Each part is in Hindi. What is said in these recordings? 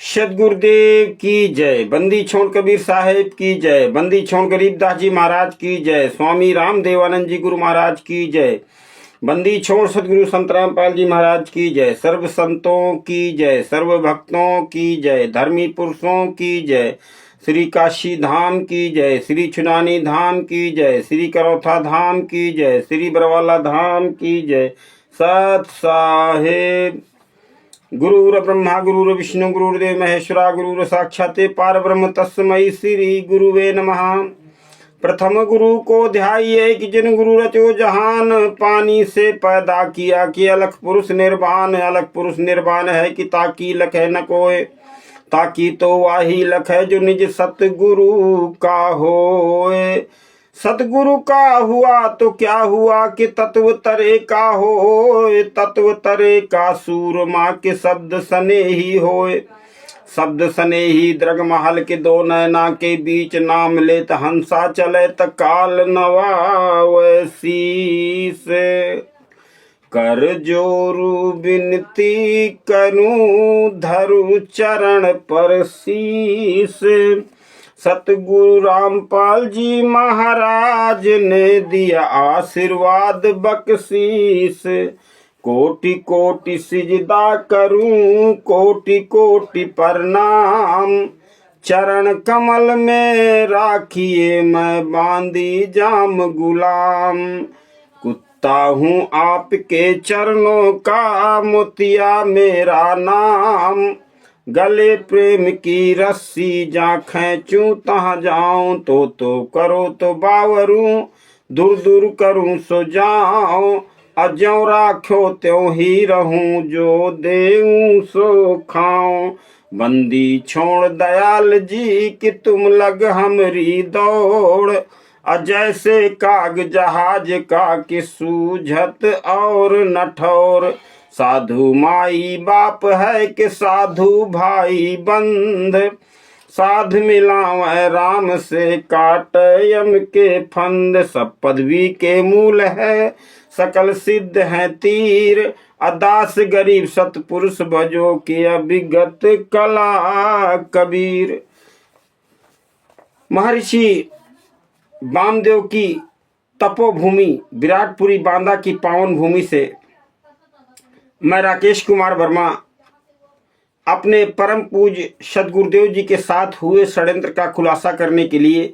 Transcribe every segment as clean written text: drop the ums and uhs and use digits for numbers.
सदगुरुदेव की जय। बंदी छोड़ कबीर साहेब की जय। बंदी छोड़ गरीबदास जी महाराज की जय। स्वामी राम देवानंद जी गुरु महाराज की जय। बंदी छोड़ सदगुरु संत रामपाल जी महाराज की जय। सर्व संतों की जय। सर्व भक्तों की जय। धर्मी पुरुषों की जय। श्री काशी धाम की जय। श्री चुनानी धाम की जय। श्री करौथा धाम की जय। श्री बरवाला धाम की जय। सत साहेब। गुरुर ब्रह्मा गुरुर विष्णु गुरुर्देव महेश्वरा गुरुर साक्षाते पार ब्रह्म तस्मै श्री गुरुवे नमः। प्रथम गुरु को ध्याइए कि जिन गुरु रचो जहान, पानी से पैदा किया कि अलख पुरुष निर्वाण। अलख पुरुष निर्वाण है कि ताकि लख है न कोय, ताकि तो वाही लख है जो निज सतगुरु का होए। सतगुरु का हुआ तो क्या हुआ कि तत्व तरे का होए। तत्व तरे का सूरमा के शब्द सने ही होए। शब्द सने ही दृग महल के दो नैना के बीच नाम लेत हंसा चले त काल नवावसी से। कर जोरु बिनती करूं धरु चरण पर शीस। सतगुरु रामपाल जी महाराज ने दिया आशीर्वाद बख्शीस। कोटि कोटि सिजदा करूं कोटि कोटि प्रणाम। चरण कमल में राखिए मैं बांधी जाम गुलाम। कुत्ता हूँ आपके चरणों का मोतिया मेरा नाम। गले प्रेम की रस्सी जा खींचूं तहाँ जाऊं तो करो तो बावरूं। दूर दूर करूं सो जाऊं अज्यों राख्यो त्यों ही रहूं। जो देऊं सो खाऊं। बंदी छोड़ दयाल जी कि तुम लग हमरी दौड़। जैसे काग जहाज का कि सूझत और नठौर। साधु माई बाप है कि साधु भाई बंध। साध मिलावे राम से काट यम के फंद। सब पदवी के मूल है सकल सिद्ध है तीर। अदास गरीब सतपुरुष भजो के अभिगत कला कबीर। महर्षि वामदेव की तपोभूमि विराटपुरी बांदा की पावन भूमि से मैं राकेश कुमार वर्मा अपने परम पूज्य सदगुरुदेव जी के साथ हुए षड्यंत्र का खुलासा करने के लिए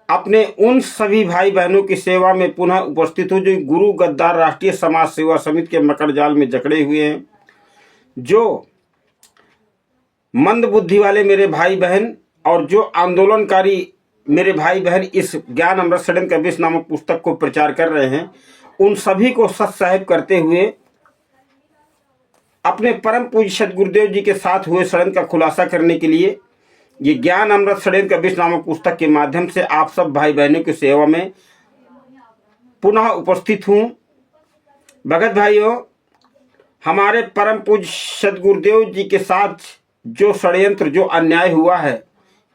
अपने उन सभी भाई बहनों की सेवा में पुनः उपस्थित हूँ जो गुरु गद्दार राष्ट्रीय समाज सेवा समिति के मकर जाल में जकड़े हुए हैं। जो मंद बुद्धि वाले मेरे भाई बहन और जो आंदोलनकारी मेरे भाई बहन इस ज्ञान अमृत षड्यंत्र का विष नामक पुस्तक को प्रचार कर रहे हैं, उन सभी को सत साहेब करते हुए अपने परम पूज्य सदगुरुदेव जी के साथ हुए षड्यंत्र का खुलासा करने के लिए ये ज्ञान अमृत षड्यंत्र का विष नामक पुस्तक के माध्यम से आप सब भाई बहनों की सेवा में पुनः उपस्थित हूँ। भगत भाइयों, हमारे परम पूज्य सदगुरुदेव जी के साथ जो षड्यंत्र जो अन्याय हुआ है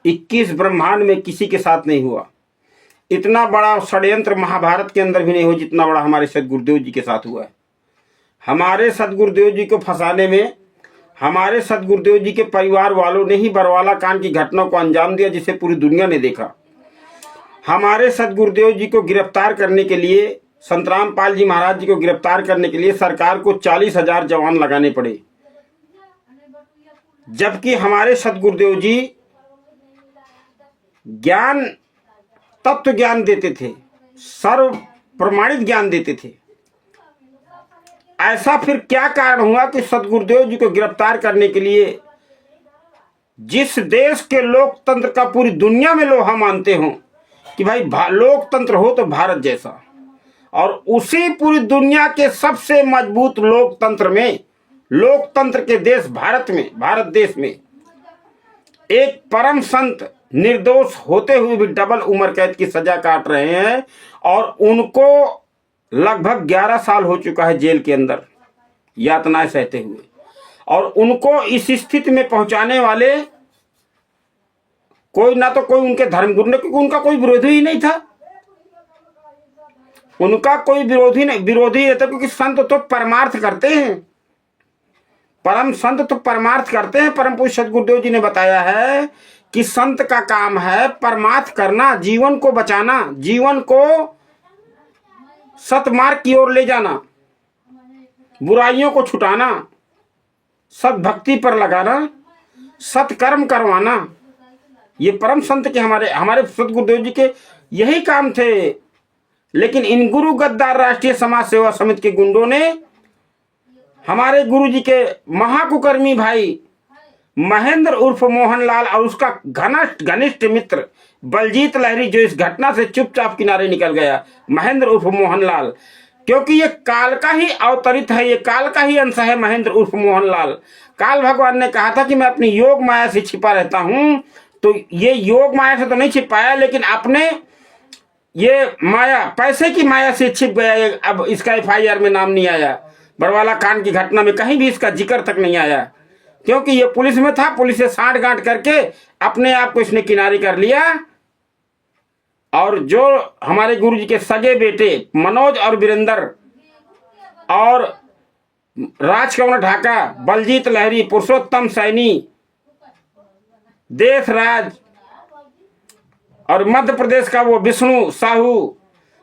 21 ब्रह्मांड में किसी के साथ नहीं हुआ। इतना बड़ा षड्यंत्र महाभारत के अंदर भी नहीं हो जितना बड़ा हमारे सदगुरुदेव जी के साथ हुआ है। हमारे सदगुरुदेव जी को फंसाने में हमारे सदगुरुदेव जी के परिवार वालों ने ही बरवाला कांड की घटना को अंजाम दिया जिसे पूरी दुनिया ने देखा। हमारे सदगुरुदेव जी को गिरफ्तार करने के लिए, संत रामपाल जी महाराज जी को गिरफ्तार करने के लिए सरकार को 40,000 जवान लगाने पड़े। जबकि हमारे सदगुरुदेव जी ज्ञान तत्व ज्ञान देते थे, सर्व प्रमाणित ज्ञान देते थे। ऐसा फिर क्या कारण हुआ कि सदगुरुदेव जी को गिरफ्तार करने के लिए जिस देश के लोकतंत्र का पूरी दुनिया में लोहा मानते हो कि भाई लोकतंत्र हो तो भारत जैसा, और उसी पूरी दुनिया के सबसे मजबूत लोकतंत्र में, लोकतंत्र के देश भारत में, भारत देश में एक परम संत निर्दोष होते हुए भी डबल उम्र कैद की सजा काट रहे हैं और उनको लगभग 11 साल हो चुका है जेल के अंदर यातनाएं सहते हुए, और उनको इस स्थिति में पहुंचाने वाले कोई ना तो कोई उनके धर्मगुरु ने, क्योंकि उनका कोई विरोधी ही नहीं था। उनका कोई विरोधी नहीं था क्योंकि संत तो परमार्थ करते हैं। परम संत तो परमार्थ करते हैं। परम पूज्य सदगुरुदेव जी ने बताया है कि संत का काम है परमार्थ करना, जीवन को बचाना, जीवन को सतमार्ग की ओर ले जाना, बुराइयों को छुटाना, सद्भक्ति पर लगाना, सत्कर्म करवाना। ये परम संत के हमारे सदगुरुदेव जी के यही काम थे। लेकिन इन गुरु गद्दार राष्ट्रीय समाज सेवा समिति के गुंडों ने हमारे गुरु जी के महाकुकर्मी भाई महेंद्र उर्फ मोहनलाल और उसका घनिष्ठ मित्र बलजीत लहरी, जो इस घटना से चुपचाप किनारे निकल गया, महेंद्र उर्फ मोहनलाल, क्योंकि ये काल का ही अवतरित है, ये काल का ही अंश है। महेंद्र उर्फ मोहनलाल, काल भगवान ने कहा था कि मैं अपनी योग माया से छिपा रहता हूं, तो ये योग माया से तो नहीं छिपाया, लेकिन अपने ये माया, पैसे की माया से छिप गया। अब इसका FIR में नाम नहीं आया, बरवाला कांड की घटना में कहीं भी इसका जिक्र तक नहीं आया, क्योंकि ये पुलिस में था। पुलिस से साठ गांठ करके अपने आप को इसने किनारे कर लिया। और जो हमारे गुरु जी के सगे बेटे मनोज और वीरेंद्र और राजकमल ढाका, बलजीत लहरी, पुरुषोत्तम सैनी, देशराज और मध्य प्रदेश का वो विष्णु साहू,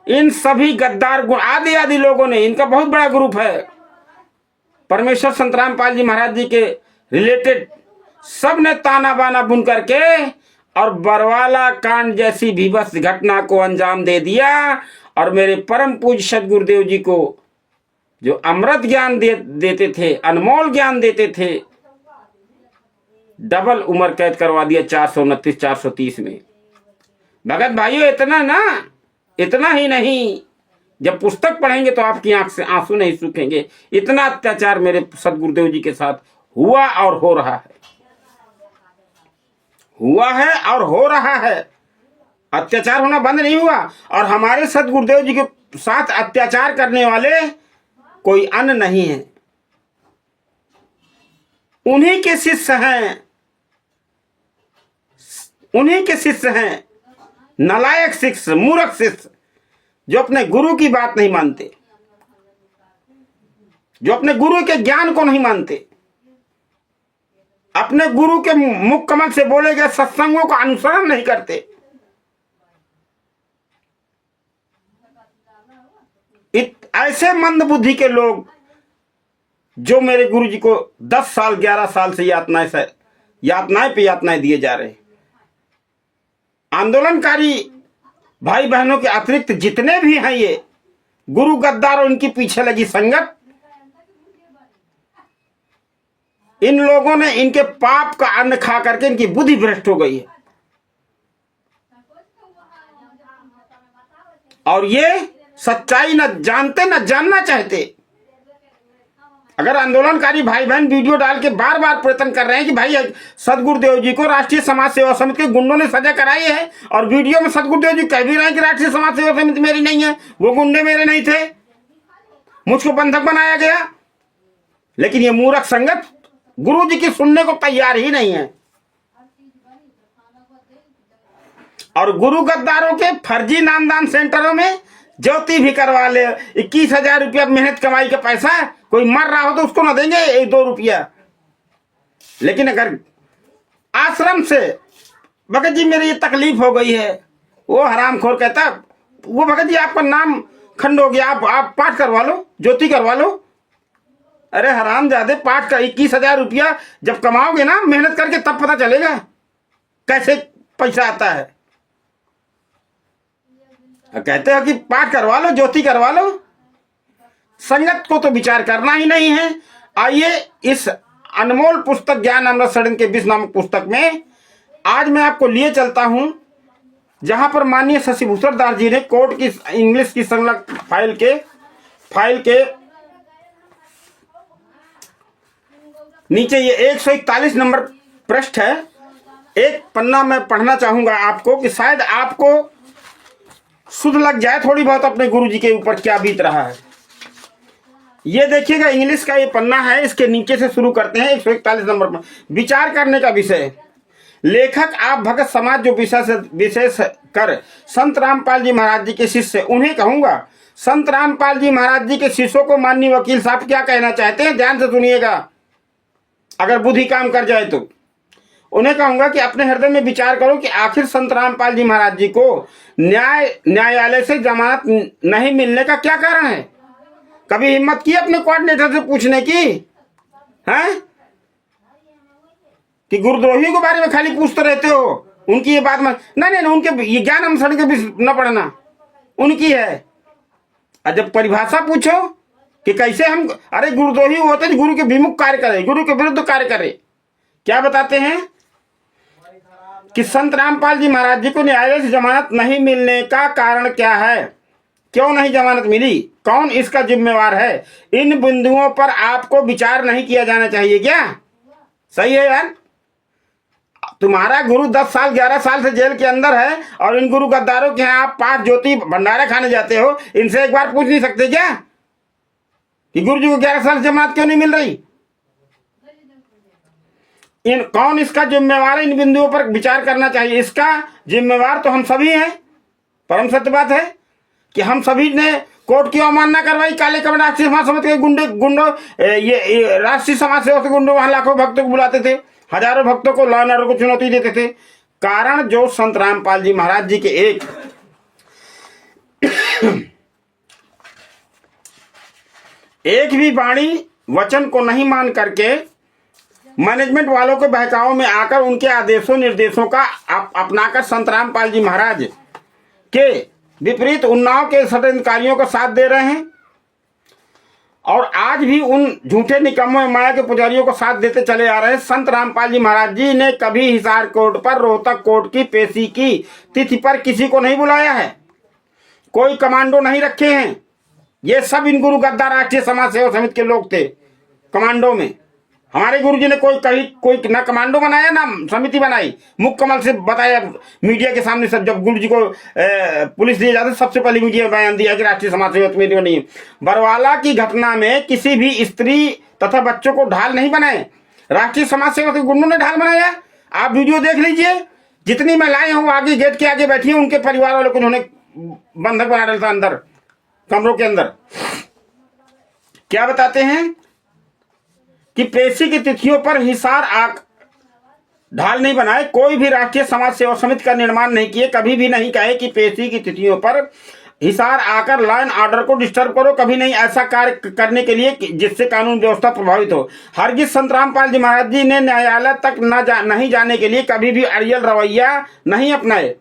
इन सभी गद्दार आदि आदि लोगों ने, इनका बहुत बड़ा ग्रुप है, परमेश्वर संत रामपाल जी महाराज जी के रिलेटेड, सब ने ताना बाना बुन करके और बरवाला कांड जैसी भीभत्स घटना को अंजाम दे दिया। और मेरे परम पूज्य सदगुरुदेव जी को जो अमृत ज्ञान देते थे, अनमोल ज्ञान देते थे, डबल उम्र कैद करवा दिया 429 430 में। भगत भाइयों, इतना ही नहीं, जब पुस्तक पढ़ेंगे तो आपकी आंख से आंसू नहीं सूखेंगे। इतना अत्याचार मेरे सदगुरुदेव जी के साथ हुआ और हो रहा है, हुआ है और हो रहा है। अत्याचार होना बंद नहीं हुआ। और हमारे सदगुरुदेव जी के साथ अत्याचार करने वाले कोई अन्य नहीं है, उन्हीं के शिष्य हैं, उन्हीं के शिष्य हैं, नालायक शिष्य, मूर्ख शिष्य, जो अपने गुरु की बात नहीं मानते, जो अपने गुरु के ज्ञान को नहीं मानते, अपने गुरु के मुख कमल से बोले गए सत्संगों का अनुसरण नहीं करते। ऐसे मंद बुद्धि के लोग जो मेरे गुरु जी को 10 साल 11 साल से यातनाएं पे यातनाएं दिए जा रहे। आंदोलनकारी भाई बहनों के अतिरिक्त जितने भी हैं ये गुरु गद्दार और उनकी पीछे लगी संगत, इन लोगों ने इनके पाप का अन्न खा करके इनकी बुद्धि भ्रष्ट हो गई है। और ये सच्चाई न जानते न जानना चाहते। अगर आंदोलनकारी भाई बहन वीडियो डाल के बार बार प्रयत्न कर रहे हैं कि भाई सदगुरुदेव जी को राष्ट्रीय समाज सेवा समिति के गुंडों ने सजा कराई है, और वीडियो में सदगुरुदेव जी कह भी रहे हैं कि राष्ट्रीय समाज सेवा समिति मेरी नहीं है, वो गुंडे मेरे नहीं थे, मुझको बंधक बनाया गया, लेकिन ये मूर्ख संगत गुरु जी की सुनने को तैयार ही नहीं है। और गुरु गद्दारों के फर्जी नामदान सेंटरों में ज्योति भी करवा ले। 21,000 रुपया मेहनत कमाई का पैसा, कोई मर रहा हो तो उसको ना देंगे 1-2 रुपया। लेकिन अगर आश्रम से भगत जी मेरी ये तकलीफ हो गई है, वो हरामखोर कहता, वो भगत जी आपका नाम खंड हो गया, आप पाठ करवा लो, ज्योति करवा लो। अरे हरामजादे, पाठ का 21,000 रुपया जब कमाओगे ना मेहनत करके, तब पता चलेगा कैसे पैसा आता है। कहते हो कि पाठ करवा लो, ज्योति करवा लो, संगत को तो विचार करना ही नहीं है। आइए इस अनमोल पुस्तक ज्ञान अमृत सड़न के 20 नामक पुस्तक में आज मैं आपको लिए चलता हूं, जहां पर माननीय शशिभूषण दास जी ने कोर्ट की इंग्लिश की संलग्न फाइल के नीचे ये 141 नंबर पृष्ठ है। एक पन्ना मैं पढ़ना चाहूंगा आपको कि शायद आपको सुध लग जाए थोड़ी बहुत अपने गुरु जी के ऊपर क्या बीत रहा है। ये देखिएगा, इंग्लिश का ये पन्ना है, इसके नीचे से शुरू करते हैं 141 नंबर पर। विचार करने का विषय, लेखक आप भगत समाज जो विशेष कर संत रामपाल जी महाराज जी के शिष्य, उन्हें कहूंगा। संत रामपाल जी महाराज जी के शिष्यों को माननीय वकील साहब क्या कहना चाहते हैं, ध्यान से सुनिएगा। अगर बुद्धि काम कर जाए तो उन्हें कहूंगा कि अपने हृदय में विचार करो कि आखिर संत रामपाल जी महाराज जी को न्यायालय से जमानत नहीं मिलने का क्या कारण है? कभी हिम्मत की अपने कोऑर्डिनेटर से पूछने की है कि गुरुद्रोही के बारे में खाली पूछते रहते हो? उनकी ये बात नहीं, उनके ये ज्ञान अनुसरण के भी न पढ़ना उनकी है। और जब परिभाषा पूछो कि कैसे हम, अरे गुरुद्रोही होते हैं गुरु के विमुख कार्य करे, गुरु के विरुद्ध कार्य करे। क्या बताते हैं कि संत रामपाल जी महाराज जी को न्यायालय से जमानत नहीं मिलने का कारण क्या है? क्यों नहीं जमानत मिली? कौन इसका जिम्मेवार है? इन बिंदुओं पर आपको विचार नहीं किया जाना चाहिए क्या? सही है यार। तुम्हारा गुरु 10 साल 11 साल से जेल के अंदर है और इन गुरु गद्दारों के यहाँ आप पाठ ज्योति भंडारा खाने जाते हो, इनसे एक बार पूछ नहीं सकते क्या कि गुरु जी को 11 साल जमानत क्यों नहीं मिल रही? कौन इसका जिम्मेवार है? इन बिंदुओं पर विचार करना चाहिए। इसका जिम्मेवार तो हम सभी हैं। परम सत्य बात है कि हम सभी ने कोर्ट की अवमानना करवाई। काले कमल राष्ट्रीय समाज समिति के गुंडों ये राष्ट्रीय समाज सेवा के गुंडों वहां लाखों भक्तों को बुलाते थे, हजारों भक्तों को लॉ एंड ऑर्डर को चुनौती देते थे। कारण जो संत रामपाल जी महाराज जी के एक भी वाणी वचन को नहीं मान करके मैनेजमेंट वालों के बहकाव में आकर उनके आदेशों निर्देशों का अपनाकर संत रामपाल जी महाराज के विपरीत उन्नाव के षड्यंत्रकारियों का साथ दे रहे हैं और आज भी उन झूठे निकम्मों माया के पुजारियों को साथ देते चले आ रहे हैं। संत रामपाल जी महाराज जी ने कभी हिसार कोर्ट पर, रोहतक कोर्ट की पेशी की तिथि पर किसी को नहीं बुलाया है, कोई कमांडो नहीं रखे हैं। ये सब इन गुरु गद्दार राष्ट्रीय समाज सेवा समिति के लोग थे कमांडो में। हमारे गुरुजी ने कोई ना कमांडो बनाया ना समिति बनाई। मुख कमल से बताया मीडिया के सामने। सब जब गुरुजी को पुलिस दिए जाते सबसे पहले मीडिया में बयान दिया कि राष्ट्रीय समाज सेवा समिति बनी है। बरवाला की घटना में किसी भी स्त्री तथा बच्चों को ढाल नहीं बनाए, राष्ट्रीय समाज सेवा के गुंडों ने ढाल बनाया। आप वीडियो देख लीजिए, जितनी महिलाएं हैं वो आगे गेट के आगे बैठी हैं, उनके परिवार वालों को उन्होंने बंधक बना डाला था अंदर कमरों के अंदर। क्या बताते हैं कि पेशी की तिथियों पर हिसार ढाल नहीं बनाए, कोई भी राष्ट्रीय समाज सेवा समिति का निर्माण नहीं किए, कभी भी नहीं कहे कि पेशी की तिथियों पर हिसार आकर लॉ एंड ऑर्डर को डिस्टर्ब करो, कभी नहीं ऐसा कार्य करने के लिए जिससे कानून व्यवस्था प्रभावित हो। हरगिज संत रामपाल जी महाराज जी ने न्यायालय तक नहीं जाने के लिए कभी भी अड़ियल रवैया नहीं अपनाए।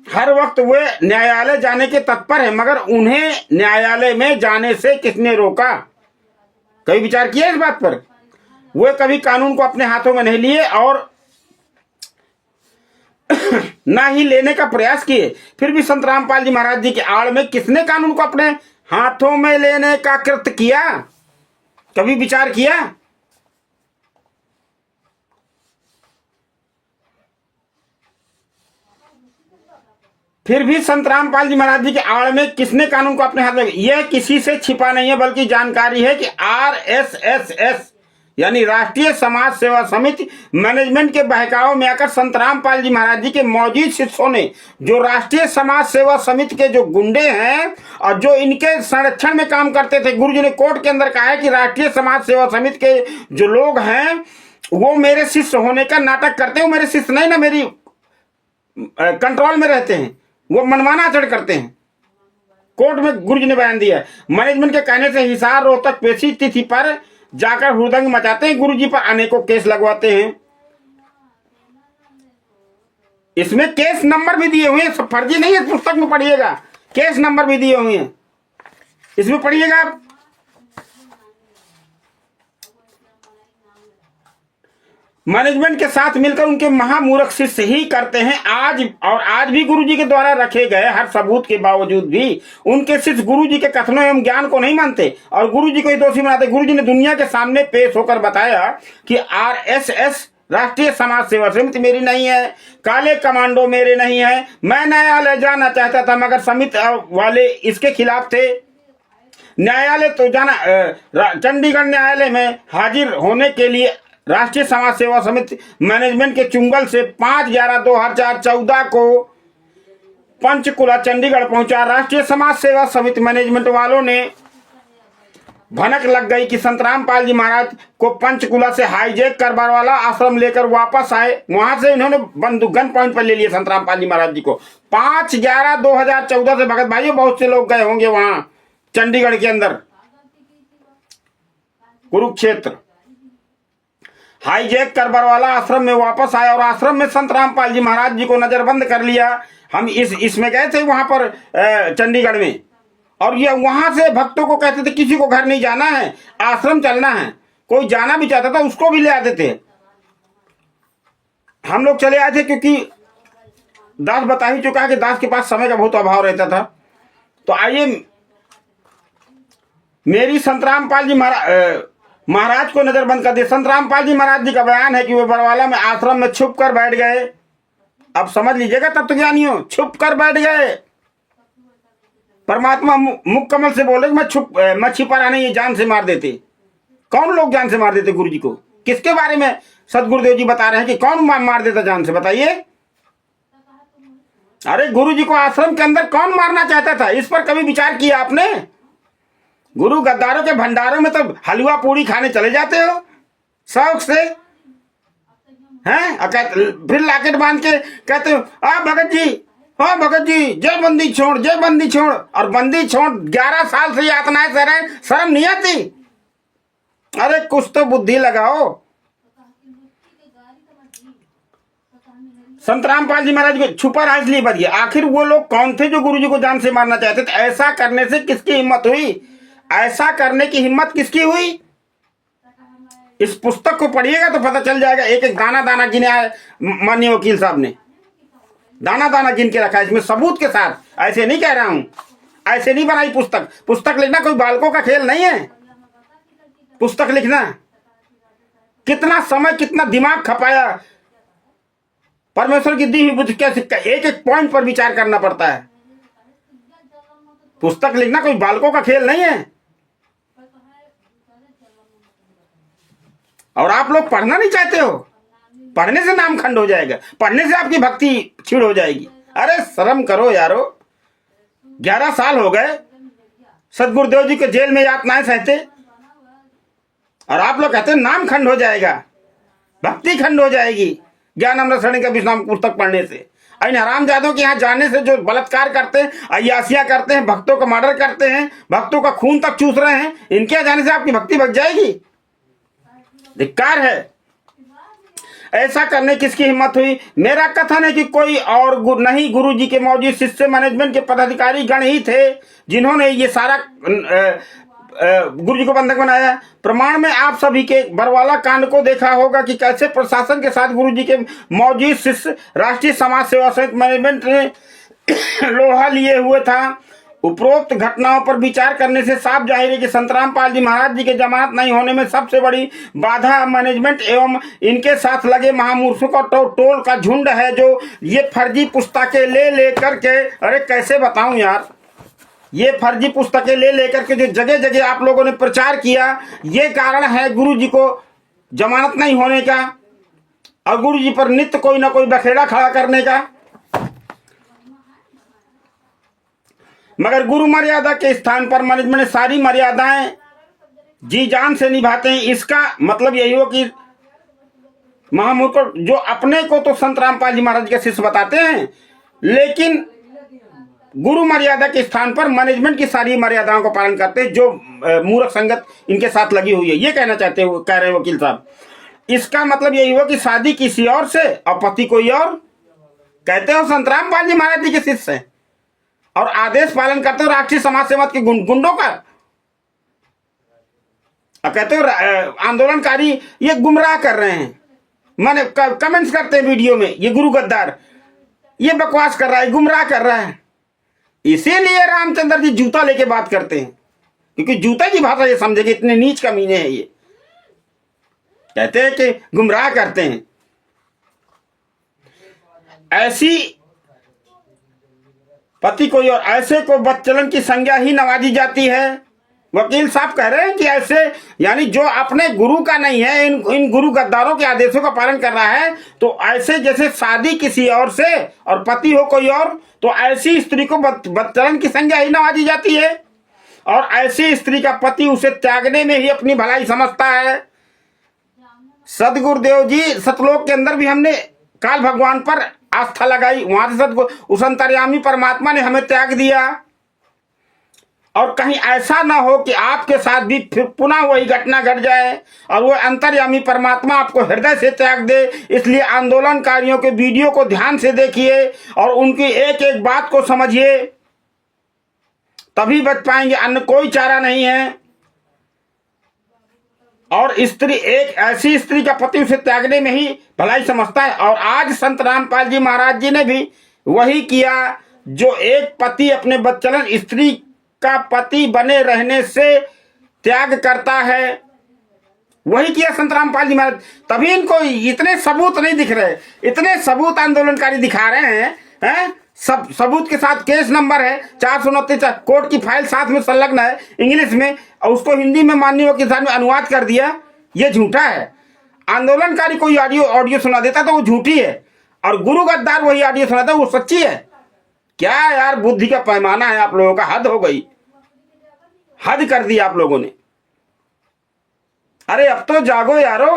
हर वक्त वे न्यायालय जाने के तत्पर है, मगर उन्हें न्यायालय में जाने से किसने रोका? कभी विचार किया इस बात पर? वे कभी कानून को अपने हाथों में नहीं लिए और ना ही लेने का प्रयास किए। फिर भी संत रामपाल जी महाराज जी की आड़ में किसने कानून को अपने हाथों में लेने का कृत्य किया? कभी विचार किया? फिर भी संत रामपाल जी महाराज जी के आड़ में किसने कानून को अपने हाथ में? यह किसी से छिपा नहीं है, बल्कि जानकारी है कि RSS यानी राष्ट्रीय समाज सेवा समिति मैनेजमेंट के बहकाव में आकर संत रामपाल जी महाराज जी के मौजूद शिष्यों ने, जो राष्ट्रीय समाज सेवा समिति के जो गुंडे हैं और जो इनके संरक्षण में काम करते थे, गुरुजी ने कोर्ट के अंदर कहा है कि राष्ट्रीय समाज सेवा समिति के जो लोग हैं वो मेरे शिष्य होने का नाटक करते हैं। मेरे शिष्य नहीं ना, मेरी कंट्रोल में रहते हैं, वो मनमाना आचरण करते हैं। कोर्ट में गुरुजी ने बयान दिया। मैनेजमेंट के कहने से हिसार रोहतक पेशी तिथि पर जाकर हुड़दंग मचाते हैं, गुरुजी पर अनेकों केस लगवाते हैं। इसमें केस नंबर भी दिए हुए हैं, सब फर्जी नहीं है। पुस्तक में पढ़िएगा, केस नंबर भी दिए हुए हैं, इसमें पढ़िएगा आप। मैनेजमेंट के साथ मिलकर उनके महामूर्ख शिष्य ही करते हैं। आज भी गुरुजी के द्वारा रखे गए हर सबूत के बावजूद भी उनके शिष्य गुरुजी के कथनों एवं ज्ञान को नहीं मानते और गुरुजी को ही दोषी बनाते। गुरुजी ने दुनिया के सामने पेश होकर बताया कि RSS राष्ट्रीय समाज सेवा समिति मेरी नहीं है, काले कमांडो मेरे नहीं है। मैं न्यायालय जाना चाहता था मगर समिति वाले इसके खिलाफ थे। न्यायालय तो जाना, चंडीगढ़ न्यायालय में हाजिर होने के लिए राष्ट्रीय समाज सेवा समिति मैनेजमेंट के चुंगल से 5/11/2014 को पंचकुला चंडीगढ़ पहुंचा। राष्ट्रीय समाज सेवा समिति मैनेजमेंट वालों ने भनक लग गई कि संतराम पाल जी महाराज को पंचकुला से हाईजैक कर बरवाला आश्रम लेकर वापस आए। वहां से इन्होंने बंदूक गन पॉइंट पर ले लिया संतराम पाल जी महाराज जी को। 5/11/2014 से भगत भाइयों बहुत से लोग गए होंगे वहां चंडीगढ़ के अंदर, कुरुक्षेत्र। हाईजैक कर बरवाला आश्रम में वापस आया और आश्रम में संतराम पाल जी महाराज जी को नजरबंद कर लिया। हम इसमें गए थे वहां पर चंडीगढ़ में, और ये वहां से भक्तों को कहते थे किसी को घर नहीं जाना है, आश्रम चलना है। कोई जाना भी चाहता था उसको भी ले आते थे। हम लोग चले आए थे क्योंकि दास बता ही चुका है कि दास के पास समय का बहुत अभाव रहता था। तो आइए, मेरी संतराम पाल जी महाराज को नजरबंद कर दिया। संतराम पाल जी महाराज जी का बयान है कि वो बरवाला में आश्रम में छुप कर बैठ गए। अब समझ लीजिएगा तब तो ज्ञानियों, छुप कर बैठ गए। परमात्मा मुख कमल से बोले मैं छिपा रहा नहीं, ये जान से मार देते। कौन लोग जान से मार देते गुरु जी को? किसके बारे में सदगुरुदेव जी बता रहे हैं कि कौन मार देता जान से, बताइए। अरे गुरु जी को आश्रम के अंदर कौन मारना चाहता था? इस पर कभी विचार किया आपने? गुरु गद्दारों के भंडारों में तो हलवा पूड़ी खाने चले जाते हो शौक से, हैं? फिर लॉकेट बांध के कहते हो भगत जी, हाँ भगत जी, जय बंदी छोड़, जय बंदी छोड़। और बंदी छोड़ 11 साल से यातनाएं सह रहे, शर्म नहीं आती? अरे कुछ तो बुद्धि लगाओ। संतराम पाल जी महाराज को छुपा रहा इसलिए बताइए, आखिर वो लोग कौन थे जो गुरु जी को जान से मारना चाहते थे? ऐसा करने से किसकी हिम्मत हुई? ऐसा करने की हिम्मत किसकी हुई? इस पुस्तक को पढ़िएगा तो पता चल जाएगा। एक एक दाना दाना गिना है माननीय वकील साहब ने, दाना दाना गिन के रखा है इसमें सबूत के साथ। ऐसे नहीं कह रहा हूं, ऐसे नहीं बनाई पुस्तक। पुस्तक लिखना कोई बालकों का खेल नहीं है। पुस्तक लिखना कितना समय, कितना दिमाग खपाया, परमेश्वर की दी हुई बुद्धि क्या सिक्का, एक एक पॉइंट पर विचार करना पड़ता है। पुस्तक लिखना कोई बालकों का खेल नहीं है। और आप लोग पढ़ना नहीं चाहते हो। पढ़ने से नाम खंड हो जाएगा, पढ़ने से आपकी भक्ति छीड़ हो जाएगी। अरे शर्म करो यारो। 11 साल हो गए सदगुरुदेव जी के जेल में यातनाएं सहते, और आप लोग कहते हैं नाम खंड हो जाएगा, भक्ति खंड हो जाएगी ज्ञान अमृतसरणी का विश्राम पुस्तक पढ़ने से। इन हरामजादों के यहाँ जाने से जो बलात्कार करते हैं, अय्यासियां करते हैं, भक्तों का मर्डर करते हैं, भक्तों का खून तक चूस रहे हैं, इनके यहाँ जाने से आपकी भक्ति बच जाएगी? धिक्कार है। ऐसा करने किसकी हिम्मत हुई? मेरा कथन है कि कोई और नहीं, गुरु जी के मौजूद शिष्य मैनेजमेंट के पदाधिकारी गण ही थे जिन्होंने ये सारा गुरु जी को बंधक बनाया। प्रमाण में आप सभी के बरवाला कांड को देखा होगा कि कैसे प्रशासन के साथ गुरु जी के मौजूद शिष्य राष्ट्रीय समाज सेवा सहित मैनेजमेंट ने लोहा लिए हुए था। उपरोक्त घटनाओं पर विचार करने से साफ जाहिर है कि संतराम पाल जी महाराज जी के जमानत नहीं होने में सबसे बड़ी बाधा मैनेजमेंट एवं इनके साथ लगे महामूर्खों का टोल का झुंड है, जो ये फर्जी पुस्तकें ले करके, अरे कैसे बताऊं यार, ये फर्जी पुस्तकें ले लेकर के जो जगह जगह आप लोगों ने प्रचार किया, ये कारण है गुरु जी को जमानत नहीं होने का और गुरु जी पर नित्य कोई ना कोई बखेड़ा खड़ा करने का। मगर गुरु मर्यादा के स्थान पर मैनेजमेंट सारी मर्यादाएं जी जान से निभाते हैं। इसका मतलब यही हो कि महामूर्ख जो अपने को तो संत रामपाल जी महाराज के शिष्य बताते हैं, लेकिन गुरु मर्यादा के स्थान पर मैनेजमेंट की सारी मर्यादाओं का पालन करते हैं, जो मूर्ख संगत इनके साथ लगी हुई है। ये कहना चाहते हो, कह रहे वकील साहब। इसका मतलब यही हुआ कि शादी किसी और से और पति कोई और। कहते हो संत रामपाल जी महाराज जी के शिष्य हैं और आदेश पालन करते हो राष्ट्रीय समाज सेवा के गुंडों का। और कहते हो आंदोलनकारी ये गुमराह कर रहे हैं, माने कमेंट्स करते हैं वीडियो में, ये गुरु गद्दार ये बकवास कर रहा है, गुमराह कर रहा है। इसीलिए रामचंद्र जी जूता लेके बात करते हैं, क्योंकि जूता की भाषा ये समझेंगे, इतने नीच कमीने हैं ये। कहते हैं कि गुमराह करते हैं। ऐसी पति कोई और, ऐसे को बदचलन की संज्ञा ही नवाजी जाती है। वकील साहब कह रहे हैं कि ऐसे यानी जो अपने गुरु का नहीं है, इन गुरु गद्दारों के आदेशों का पालन कर रहा है, तो ऐसे जैसे शादी किसी और से और पति हो कोई और, तो ऐसी स्त्री को बदचलन की संज्ञा ही नवाजी जाती है। और ऐसी स्त्री का पति उसे त्यागने में ही अपनी भलाई समझता है। सदगुरुदेव जी सतलोक के अंदर भी हमने काल भगवान पर आस्था लगाई, वहां से सदगुरु उस अंतर्यामी परमात्मा ने हमें त्याग दिया। और कहीं ऐसा ना हो कि आपके साथ भी फिर पुनः वही घटना घट जाए और वो अंतर्यामी परमात्मा आपको हृदय से त्याग दे। इसलिए आंदोलनकारियों के वीडियो को ध्यान से देखिए और उनकी एक एक बात को समझिए, तभी बच पाएंगे, अन्य कोई चारा नहीं है। और स्त्री, एक ऐसी स्त्री का पति उसे त्यागने में ही भलाई समझता है। और आज संत रामपाल जी महाराज जी ने भी वही किया। जो एक पति अपने बच्चलन स्त्री का पति बने रहने से त्याग करता है, वही किया संत रामपाल जी महाराज। तभी इनको इतने सबूत नहीं दिख रहे, इतने सबूत आंदोलनकारी दिखा रहे हैं। सब सबूत के साथ केस नंबर है 429, कोर्ट की फाइल साथ में संलग्न है इंग्लिश में, और उसको हिंदी में माननीय वकील साहब ने अनुवाद कर दिया। ये झूठा है। आंदोलनकारी कोई ऑडियो सुना देता तो वो झूठी है, और गुरु गद्दार वही ऑडियो सुनाता वो सच्ची है। क्या यार बुद्धि का पैमाना है आप लोगों का, हद हो गई, हद कर दी आप लोगों ने। अरे अब तो जागो यारो,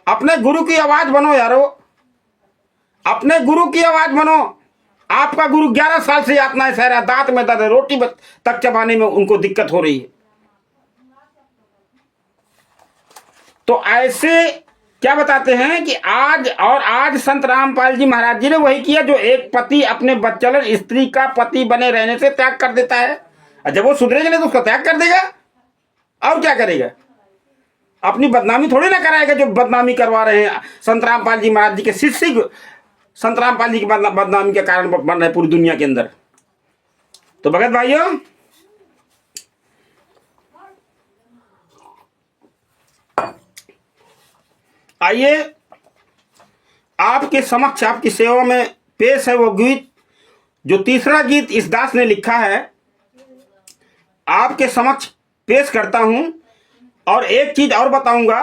अपने गुरु की आवाज बनो यारो, अपने गुरु की आवाज बनो। आपका गुरु 11 साल से यातनाएं सह रहा, दांत में दर्द है, रोटी तक चबाने में उनको दिक्कत हो रही है। तो ऐसे क्या बताते हैं कि आज संत रामपाल जी महाराज जी ने वही किया जो एक पति अपने बच्चलन स्त्री का पति बने रहने से त्याग कर देता है। और जब वो सुधरेगा नहीं तो उसका त्याग कर देगा, और क्या करेगा? अपनी बदनामी थोड़ी ना कराएगा। जो बदनामी करवा रहे हैं संत रामपाल जी महाराज जी के शिष्य, संत रामपाल जी की बदनामी के कारण बन रहे पूरी दुनिया के अंदर। तो भगत भाइयों, आइए आपके समक्ष आपकी सेवा में पेश है वो गीत, जो तीसरा गीत इस दास ने लिखा है, आपके समक्ष पेश करता हूं। और एक चीज और बताऊंगा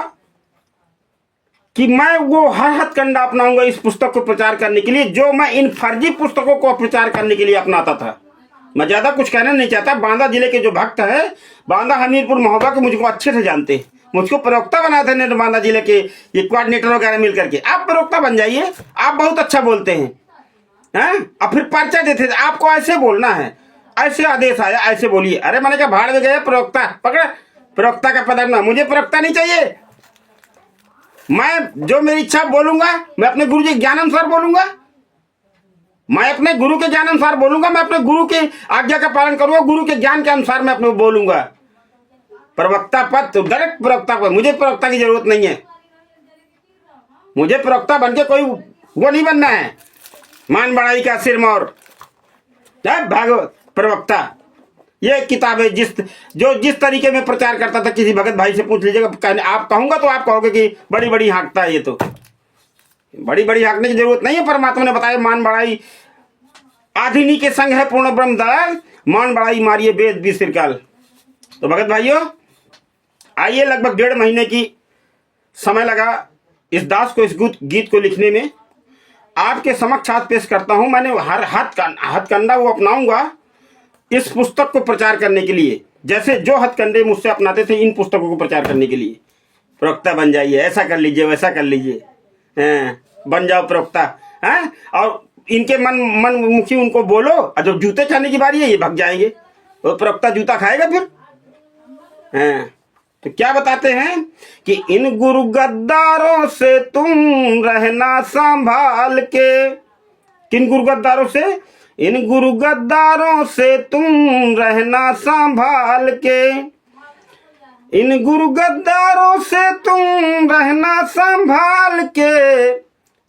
कि मैं वो हर हथकंडा अपनाऊंगा इस पुस्तक को प्रचार करने के लिए, जो मैं इन फर्जी पुस्तकों को प्रचार करने के लिए अपनाता था। मैं ज्यादा कुछ कहना नहीं चाहता। बांदा जिले के जो भक्त है, बांदा हमीरपुर महोबा के, मुझको अच्छे से जानते हैं। मुझको प्रवक्ता बनाया था नेट बांदा जिले के ये कोऑर्डिनेटर वगैरह मिल करके। आप प्रवक्ता बन जाइए, आप बहुत अच्छा बोलते हैं, और फिर पर्चा देते थे, आपको ऐसे बोलना है, ऐसे आदेश आया, ऐसे बोलिए। अरे मैंने कहा भाड़ में गया प्रवक्ता, पकड़ प्रवक्ता का पद अपना। मुझे प्रवक्ता नहीं चाहिए। मैं जो मेरी इच्छा बोलूंगा, मैं अपने गुरु जी के ज्ञान अनुसार बोलूंगा, मैं अपने गुरु के ज्ञान अनुसार बोलूंगा, मैं अपने गुरु की आज्ञा का पालन करूंगा, गुरु के ज्ञान के अनुसार मैं अपने बोलूंगा। प्रवक्ता पद तो डायरेक्ट प्रवक्ता पद, मुझे प्रवक्ता की जरूरत नहीं है। मुझे प्रवक्ता बन के कोई वो नहीं बनना है, मान बढ़ाई का सिर मोर भागवत प्रवक्ता। ये किताबें जिस तरीके में प्रचार करता था, किसी भगत भाई से पूछ लीजिएगा, आप कहूंगा तो आप कहोगे कि बड़ी बड़ी हाँकता है। ये तो बड़ी बड़ी हाँकने की जरूरत नहीं है। परमात्मा ने बताया मान बढ़ाई आधिनी के संग है पूर्ण ब्रह्म दयाल, मान बढ़ाई मारिए वेद भी सिरकाल। तो भगत भाइयों, आइए लगभग 1.5 महीने की समय लगा इस दास को इस गीत को लिखने में। आपके समक्ष हाथ पेश करता हूं। मैंने हर हथकंडा वो अपनाऊंगा इस पुस्तक को प्रचार करने के लिए, जैसे जो हथकंडे मुझसे अपनाते थे इन पुस्तकों को प्रचार करने के लिए। प्रवक्ता बन जाइए, ऐसा कर लीजिए, वैसा कर लीजिए, बन जाओ प्रवक्ता, और इनके मन मुखी उनको बोलो, और जब जूते खाने की बारी है ये भाग जाएंगे। वो प्रवक्ता जूता खाएगा फिर। तो क्या बताते हैं कि इन गुरु गद्दारों से तुम रहना संभाल के। किन गुरु गद्दारों से? इन गुरु गद्दारों से तुम रहना संभाल के। इन गुरु गद्दारों से तुम रहना संभाल के।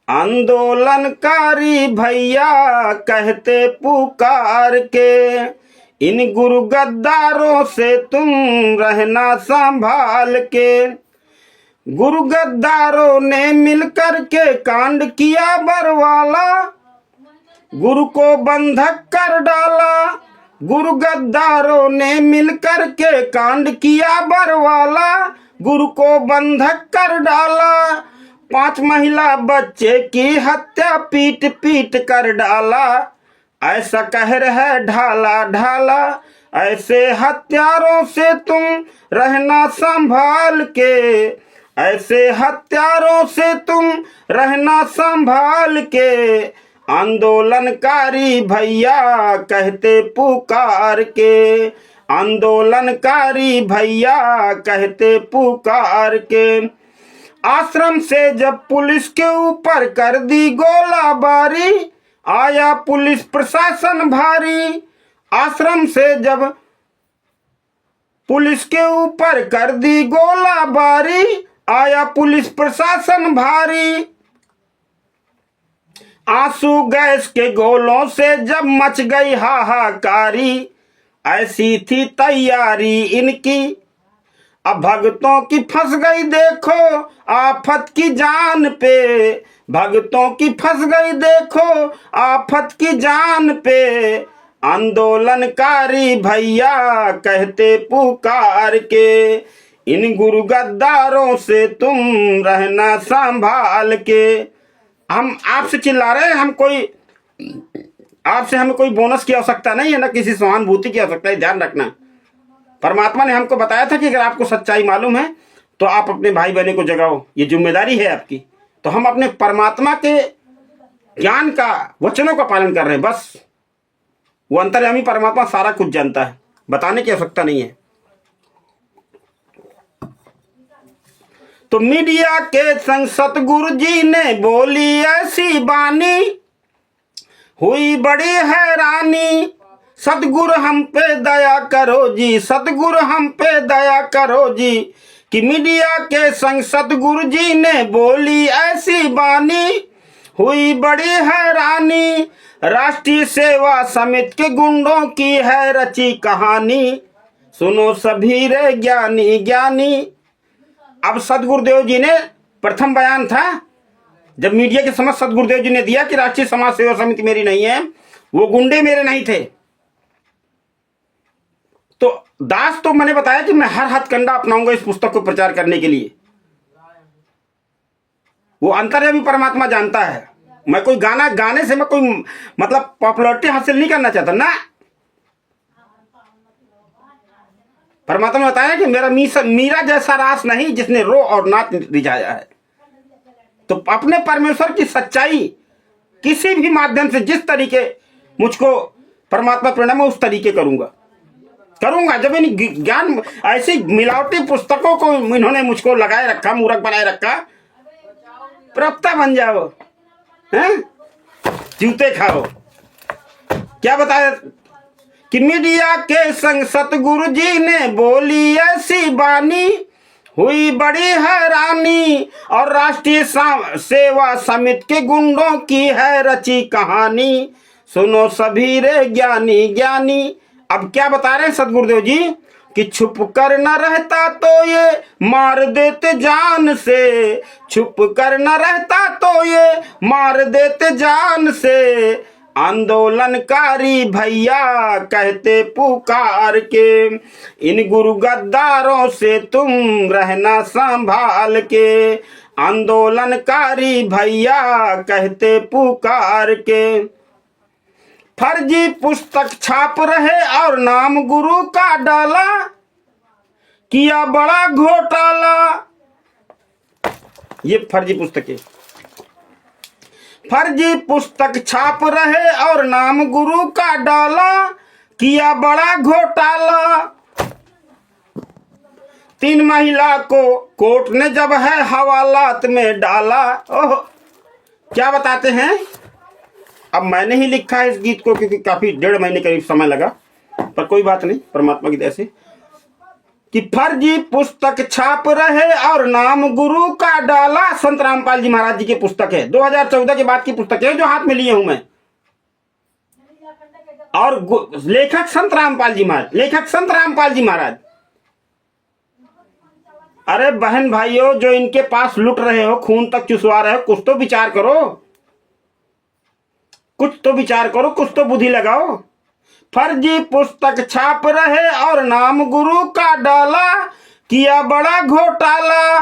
आंदोलनकारी भैया कहते पुकार के। इन गुरु गद्दारों से तुम रहना संभाल के। गुरु गद्दारों ने मिलकर के कांड किया बरवाला, गुरु को बंधक कर डाला। गुरु गद्दारों ने मिलकर के कांड किया बरवाला, गुरु को बंधक कर डाला। 5 महिला बच्चे की हत्या पीट पीट कर डाला। ऐसा कहर है ढाला ढाला, ऐसे हत्यारों से तुम रहना संभाल के, ऐसे हत्यारों से तुम रहना संभाल के, आंदोलनकारी भैया कहते पुकार के, आंदोलनकारी भैया कहते पुकार के। आश्रम से जब पुलिस के ऊपर कर दी गोलाबारी, आया पुलिस प्रशासन भारी। आश्रम से जब पुलिस के ऊपर कर दी गोलाबारी, आया पुलिस प्रशासन भारी। आंसू गैस के गोलों से जब मच गई हाहाकारी, ऐसी थी तैयारी इनकी, अब भगतों की फंस गई देखो आफत की जान पे, भगतों की फंस गई देखो आफत की जान पे, आंदोलनकारी भैया कहते पुकार के, इन गुरु गद्दारों से तुम रहना संभाल के। हम आपसे चिल्ला रहे हैं, हम कोई आपसे हमें कोई बोनस की आवश्यकता नहीं है, ना किसी सहानुभूति की आवश्यकता है। ध्यान रखना, परमात्मा ने हमको बताया था कि अगर आपको सच्चाई मालूम है तो आप अपने भाई बहनों को जगाओ, ये जिम्मेदारी है आपकी। तो हम अपने परमात्मा के ज्ञान का, वचनों का पालन कर रहे हैं बस। वो अंतर्यामी परमात्मा सारा कुछ जानता है, बताने की आवश्यकता नहीं है। तो मीडिया के संग सतगुरु जी ने बोली ऐसी बानी, हुई बड़ी हैरानी। सतगुरु हम पे दया करो जी, सतगुरु हम पे दया करो जी, कि मीडिया के संग सतगुरु जी ने बोली ऐसी बानी, हुई बड़ी हैरानी। राष्ट्रीय सेवा समिति के गुंडों की है रची कहानी, सुनो सभी रे ज्ञानी ज्ञानी। अब सतगुरुदेव जी ने प्रथम बयान था जब मीडिया के समक्ष सतगुरुदेव जी ने दिया कि राष्ट्रीय समाज सेवा समिति मेरी नहीं है, वो गुंडे मेरे नहीं थे। तो दास, तो मैंने बताया कि मैं हर हथकंडा अपनाऊंगा इस पुस्तक को प्रचार करने के लिए। वो अंतर्यामी परमात्मा जानता है। मैं कोई गाना गाने से मैं कोई मतलब पॉपुलैरिटी हासिल नहीं करना चाहता ना। परमात्मा ने बताया कि मेरा मीरा जैसा रास नहीं जिसने रो और नाच रिझाया है। तो अपने परमेश्वर की सच्चाई किसी भी माध्यम से जिस तरीके मुझको परमात्मा प्रेरणा में, उस तरीके करूंगा। जब इन ज्ञान ऐसी मिलावटी पुस्तकों को इन्होंने मुझको लगाए रखा, मूर्ख बनाए रखा, प्रवक्ता बन जाओ, हैं? जूते खाओ। क्या बताया कि मीडिया के संग सतगुरु जी ने बोली ऐसी बानी, हुई बड़ी हैरानी। और राष्ट्रीय सेवा समिति के गुंडों की है रची कहानी, सुनो सभी रे ज्ञानी ज्ञानी। अब क्या बता रहे हैं सतगुरुदेव जी कि छुप कर न रहता तो ये मार देते जान से, छुप कर न रहता तो ये मार देते जान से, आंदोलनकारी भैया कहते पुकार के, इन गुरु गद्दारों से तुम रहना संभाल के, आंदोलनकारी भैया कहते पुकार के। फर्जी पुस्तक छाप रहे और नाम गुरु का डाला, किया बड़ा घोटाला। ये फर्जी पुस्तकें, फर्जी पुस्तक छाप रहे और नाम गुरु का डाला, किया बड़ा घोटाला। 3 महिला को कोर्ट ने जब है हवालात में डाला। ओह, क्या बताते हैं। अब मैंने ही लिखा है इस गीत को, क्योंकि काफी 1.5 महीने करीब समय लगा, पर कोई बात नहीं, परमात्मा की दया से। कि फर्जी पुस्तक छाप रहे और नाम गुरु का डाला। संत रामपाल जी महाराज जी की पुस्तक है, 2014 के बाद की पुस्तक है जो हाथ में लिए हूं मैं। और लेखक संत रामपाल जी महाराज, लेखक संत रामपाल जी महाराज। अरे बहन भाइयों, जो इनके पास लुट रहे हो, खून तक चुसवा रहे हो, कुछ तो विचार करो, कुछ तो विचार करो, कुछ तो बुद्धि लगाओ। फर्जी पुस्तक छाप रहे और नाम गुरु का डाला, किया बड़ा घोटाला।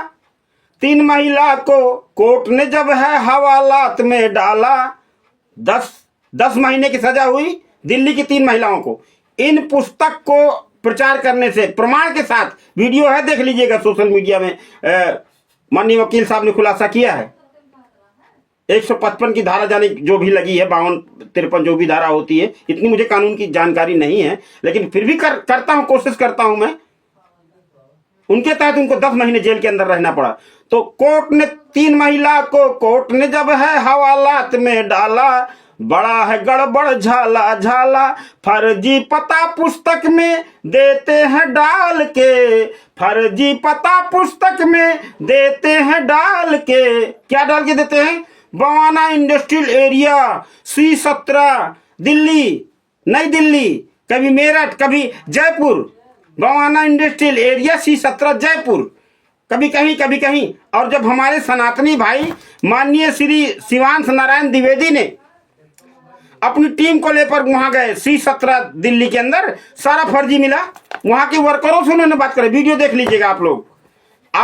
3 महिला को कोर्ट ने जब है हवालात में डाला। 10 महीने की सजा हुई दिल्ली की 3 महिलाओं को। इन पुस्तक को प्रचार करने से, प्रमाण के साथ वीडियो है, देख लीजिएगा सोशल मीडिया में, माननीय वकील साहब ने खुलासा किया है। 155 की धारा जाने जो भी लगी है, 52-53 जो भी धारा होती है, इतनी मुझे कानून की जानकारी नहीं है, लेकिन फिर भी करता हूं, कोशिश करता हूं मैं। उनके तहत उनको 10 महीने जेल के अंदर रहना पड़ा। तो कोर्ट ने 3 महिला को कोर्ट ने जब है हवालात में डाला, बड़ा है गड़बड़ झाला झाला, फर्जी पता पुस्तक में देते हैं डाल के, फर्जी पता पुस्तक में देते हैं डाल के। क्या डाल के देते हैं? Bawana industrial area, C17 Delhi, नई दिल्ली, कभी मेरठ, कभी Jaipur. Bawana industrial area C17 Jaipur, कभी कहीं कभी कहीं। और जब हमारे सनातनी भाई माननीय श्री शिवांश नारायण द्विवेदी ने अपनी टीम को लेकर वहां गए C17 दिल्ली के अंदर, सारा फर्जी मिला। वहां के वर्करों से उन्होंने बात करी, वीडियो देख लीजिएगा आप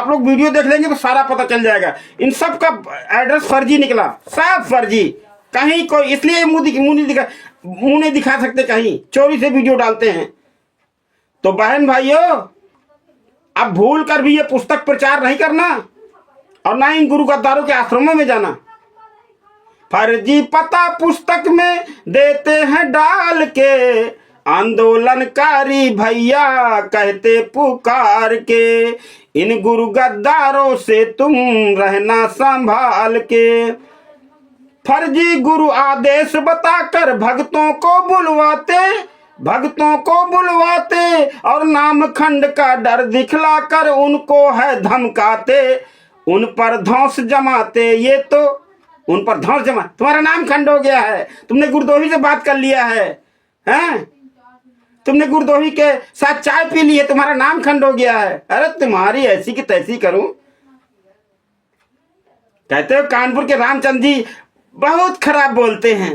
लोग वीडियो देख लेंगे तो सारा पता चल जाएगा। इन सब का एड्रेस फर्जी निकला, सब फर्जी। कहीं कोई इसलिए मुंह नहीं दिखा सकते, कहीं चोरी से वीडियो डालते हैं। तो बहन भाइयों, अब भूल कर भी ये पुस्तक प्रचार नहीं करना और ना इन गुरु गद्दारों के आश्रमों में जाना। फर्जी पता पुस्तक में देते हैं डाल के, आंदोलनकारी भैया कहते पुकार के, इन गुरु गद्दारों से तुम रहना संभाल के। फर्जी गुरु आदेश बताकर भक्तों को बुलवाते और नाम खंड का डर दिखलाकर उनको है धमकाते, उन पर धौंस जमाते। ये तो उन पर धौंस जमा, तुम्हारा नाम खंड हो गया है, तुमने गुरुद्रोही से बात कर लिया है, हैं? तुमने गुरुद्रोही के साथ चाय पी ली है, तुम्हारा नाम खंड हो गया है। अरे तुम्हारी ऐसी की तैसी करूं। कहते हो कानपुर के रामचंद्र जी बहुत खराब बोलते हैं।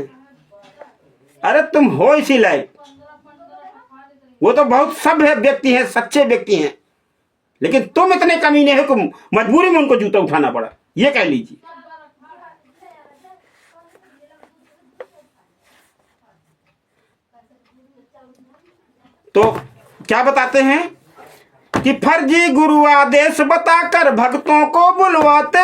अरे तुम हो इसी लायक, वो तो बहुत सभ्य व्यक्ति हैं, सच्चे व्यक्ति हैं, लेकिन तुम इतने कमीने हो कि मजबूरी में उनको जूता उठाना पड़ा, ये कह लीजिए। तो क्या बताते हैं कि फर्जी गुरु आदेश बताकर भक्तों को बुलवाते,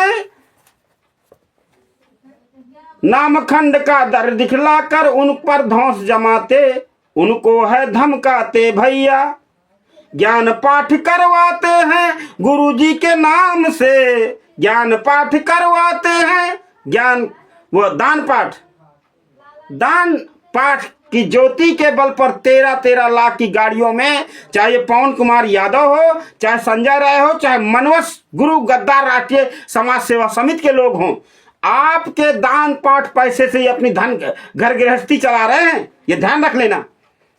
नामखंड का दर दिखलाकर उन पर धौंस जमाते, उनको है धमकाते भैया। ज्ञान पाठ करवाते हैं गुरुजी के नाम से, ज्ञान पाठ करवाते हैं, ज्ञान वो दान पाठ की ज्योति के बल पर 13-13 लाख की गाड़ियों में, चाहे पवन कुमार यादव हो, चाहे संजय राय हो, चाहे मनवस गुरु गद्दार राष्ट्रीय समाज सेवा समिति के लोग हों, आपके दान पाठ पैसे से ही अपनी धन घर गृहस्थी चला रहे हैं, ये ध्यान रख लेना।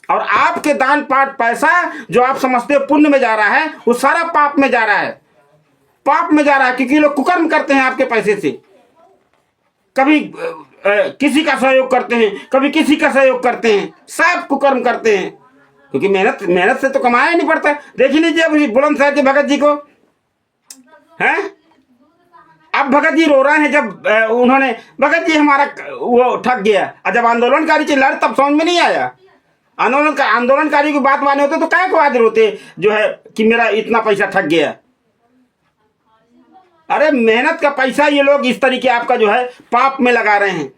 और आपके दान पाठ पैसा जो आप समझते हो पुण्य में जा रहा है, वो सारा पाप में जा रहा है, पाप में जा रहा है, क्योंकि लोग कुकर्म करते हैं आपके पैसे से। कभी किसी का सहयोग करते हैं, कभी किसी का सहयोग करते हैं, सब कुकर्म करते हैं, क्योंकि मेहनत से तो कमाया नहीं पड़ता। देख लीजिए अब बुलंदशहर के भगत जी को, हैं? अब भगत जी रो रहे हैं, जब उन्होंने भगत जी हमारा वो ठग गया, और जब आंदोलनकारी से लड़ तब समझ में नहीं आया। आंदोलनकारी की बात माने होते तो क्या को हाजिर होते जो है कि मेरा इतना पैसा ठग गया। अरे मेहनत का पैसा ये लोग इस तरीके आपका जो है पाप में लगा रहे हैं।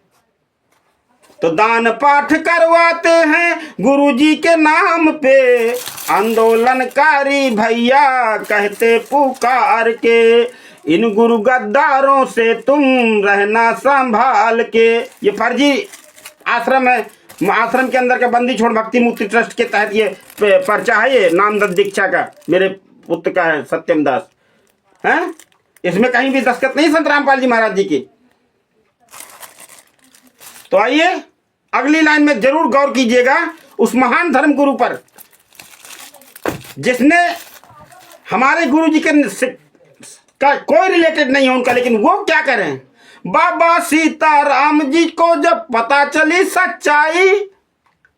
तो दान पाठ करवाते हैं गुरुजी के नाम पे, आंदोलनकारी भैया कहते पुकार के, इन गुरु गद्दारों से तुम रहना संभाल के। ये फर्जी आश्रम है, आश्रम के अंदर का बंदी छोड़ भक्ति मुक्ति ट्रस्ट के तहत ये पर्चा है, ये नामदत्त दीक्षा का, मेरे पुत्र का है सत्यम दास, हैं? इसमें कहीं भी दस्तखत नहीं संत रामपाल जी महाराज जी की। तो आइए अगली लाइन में जरूर गौर कीजिएगा उस महान धर्म गुरु पर जिसने हमारे गुरु जी के का कोई रिलेटेड नहीं है उनका, लेकिन वो क्या करें। बाबा सीताराम जी को जब पता चली सच्चाई,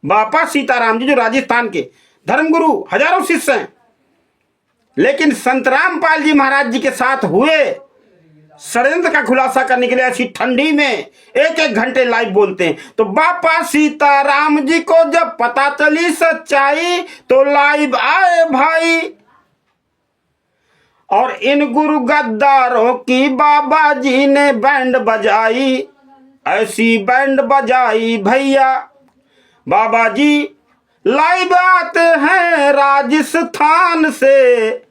बाबा सीताराम जी जो राजस्थान के धर्मगुरु, हजारों शिष्य हैं, लेकिन संत रामपाल जी महाराज जी के साथ हुए षड्यंत्र का खुलासा करने के लिए ऐसी ठंडी में एक एक घंटे लाइव बोलते हैं। तो बापा सीताराम जी को जब पता चली सच्चाई तो लाइव आए भाई, और इन गुरु गद्दारों की बाबा जी ने बैंड बजाई, ऐसी बैंड बजाई भैया। बाबा जी लाइव आते हैं राजस्थान से,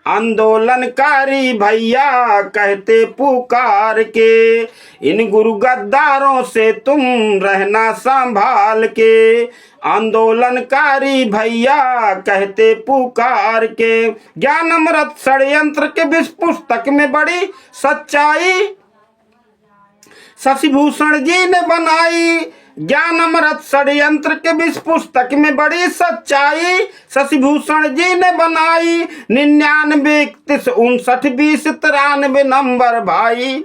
आंदोलनकारी भैया कहते पुकार के, इन गुरु गद्दारों से तुम रहना संभाल के, आंदोलनकारी भैया कहते पुकार के। ज्ञान अमृत षड्यंत्र के विष पुस्तक में बड़ी सच्चाई शशिभूषण जी ने बनाई, ज्ञान अमृत षड्यंत्र के विष पुस्तक में बड़ी सच्चाई शशिभूषण जी ने बनाई। 99 31 59 20 93 नंबर भाई,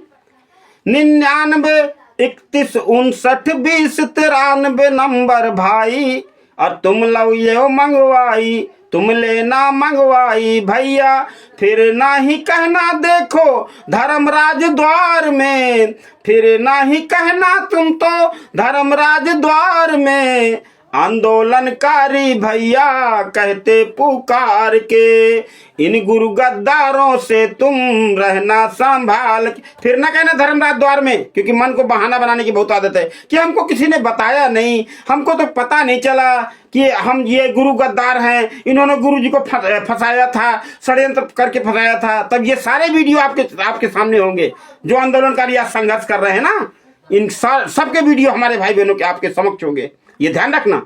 99 31 59 20 93 नंबर भाई। और तुम लो ये मंगवाई, तुम लेना मंगवाई भैया, फिर ना ही कहना देखो धर्मराज द्वार में, फिर ना ही कहना तुम तो धर्मराज द्वार में, आंदोलनकारी भैया कहते पुकार के, इन गुरु गद्दारों से तुम रहना संभाल। फिर ना कहना धर्मराज द्वार में, क्योंकि मन को बहाना बनाने की बहुत आदत है कि हमको किसी ने बताया नहीं, हमको तो पता नहीं चला कि हम ये गुरु गद्दार हैं, इन्होंने गुरु जी को फंसाया था, षड्यंत्र करके फंसाया था। तब ये सारे वीडियो आपके सामने होंगे जो आंदोलनकारी आज संघर्ष कर रहे हैं ना, इन सबके वीडियो हमारे भाई बहनों के आपके समक्ष होंगे, ये ध्यान रखना।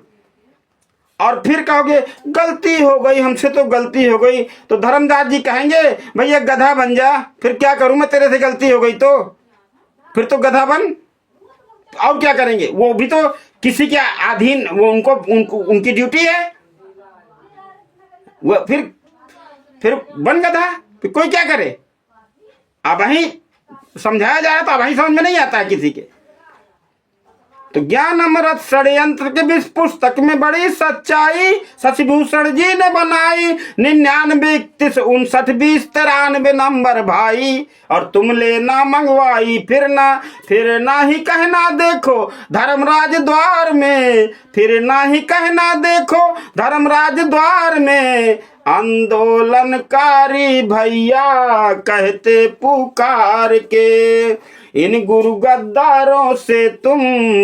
और फिर कहोगे गलती हो गई हमसे, तो गलती हो गई तो धर्मदास जी कहेंगे भैया गधा बन जा। फिर क्या करूं मैं, तेरे से गलती हो गई तो फिर तो गधा बन, और क्या करेंगे, वो भी तो किसी के अधीन, वो उनकी ड्यूटी है, वो फिर बन गधा, फिर कोई क्या करे। अब वही समझाया जा रहा था, अब वही समझ में नहीं आता है किसी के। तो ज्ञान अमृत षड्यंत्र के विष पुस्तक में बड़ी सच्चाई शशिभूषण जी ने बनाई। 99 31 59 20 93 नंबर भाई, और तुम लेना मंगवाई, फिर ना ही कहना देखो धर्मराज द्वार में, फिर ना ही कहना देखो धर्मराज द्वार में, आंदोलनकारी भैया कहते पुकार के, इन गुरु गद्दारों से तुम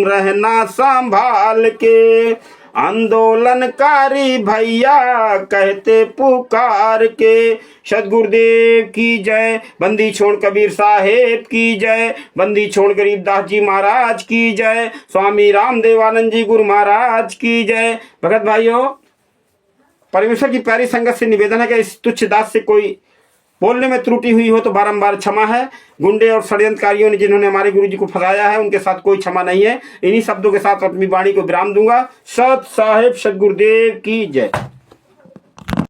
रहना संभाल के, आंदोलनकारी भैया कहते पुकार के। सदगुरुदेव की जय, बंदी छोड़ कबीर साहेब की जय, बंदी छोड़ गरीबदास जी महाराज की जय, स्वामी रामदेवानंद जी गुरु महाराज की जय। भगत भाइयों, परमेश्वर की प्यारी संगत से निवेदन है कि इस तुच्छ दास से कोई बोलने में त्रुटि हुई हो तो बारंबार क्षमा है। गुंडे और षड्यंत्रकारियों ने जिन्होंने हमारे गुरु जी को फंसाया है उनके साथ कोई क्षमा नहीं है। इन्हीं शब्दों के साथ अपनी वाणी को विराम दूंगा। सत साहेब सदगुरुदेव की जय।